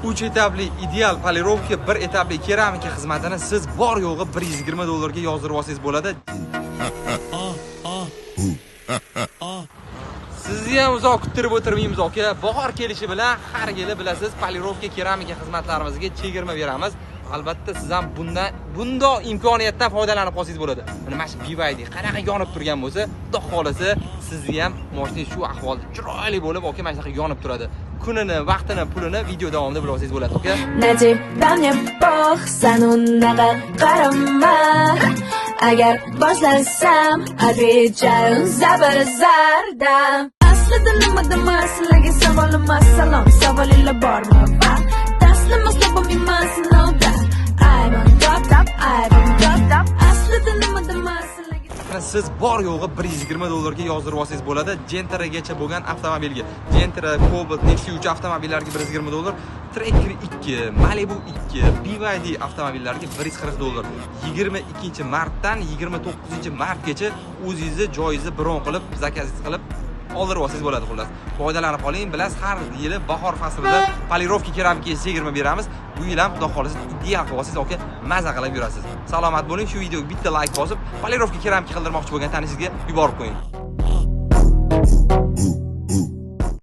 3 etapli ideal polirovka, 1 etapli keramika xizmatini siz bor yo'g'i 120 dollarga yozdirib olsangiz bo'ladi. Sizni ham uzoq kuttirib o'tirmaymiz aka. Bahor kelishi bilan har yili bilasiz, polirovka, keramika xizmatlarimizga chegirma beramiz. Albatta siz ham bundoq imkoniyatdan foydalanib qolsangiz bo'ladi. Mana shu BYD qanaqa yonib turgan bo'lsa, xudo xolasa sizni ham mashina shu ahvolda chiroyli bo'lib, aka mana shunaqa yonib turadi. Kunini, vaqtini, pulini video davomida bilib olsangiz bo'ladi, aka. Najibdan bog' sanunaga qarama. Agar boshlasam, atvechayu zabardam. Aslida nima demaslarga savolim salom, savolinglar bormi? Taslim bo'lmayman sinovda. I'm on top. Aslida nima demaslarga siz bor yo'g'i 120 dollarga yozdirib olsangiz bo'ladi. Gentra'gacha bo'lgan avtomobilga. Gentra, Cobalt, Nexia 3 avtomobillarga 120 dollar, Tracker 2, Malibu 2, BYD avtomobillariga 140 dollar. 22-martdan 29-martgacha o'zingizni joyingizni bron qilib, zakaz qilib oldirib olsangiz bo'ladi xullas. Foydalanib qoling. Bilasiz, har yili bahor faslida polirovka keramikaga chegirma beramiz. Bu yil ham xudo xolasa ideal qilib olsangiz aka, maza qilib yurasiz. Salomat bo'ling. Shu videoga bitta like bosib, polirovka keramika qildirmoqchi bo'lgan tanishingizga yuborib qo'ying.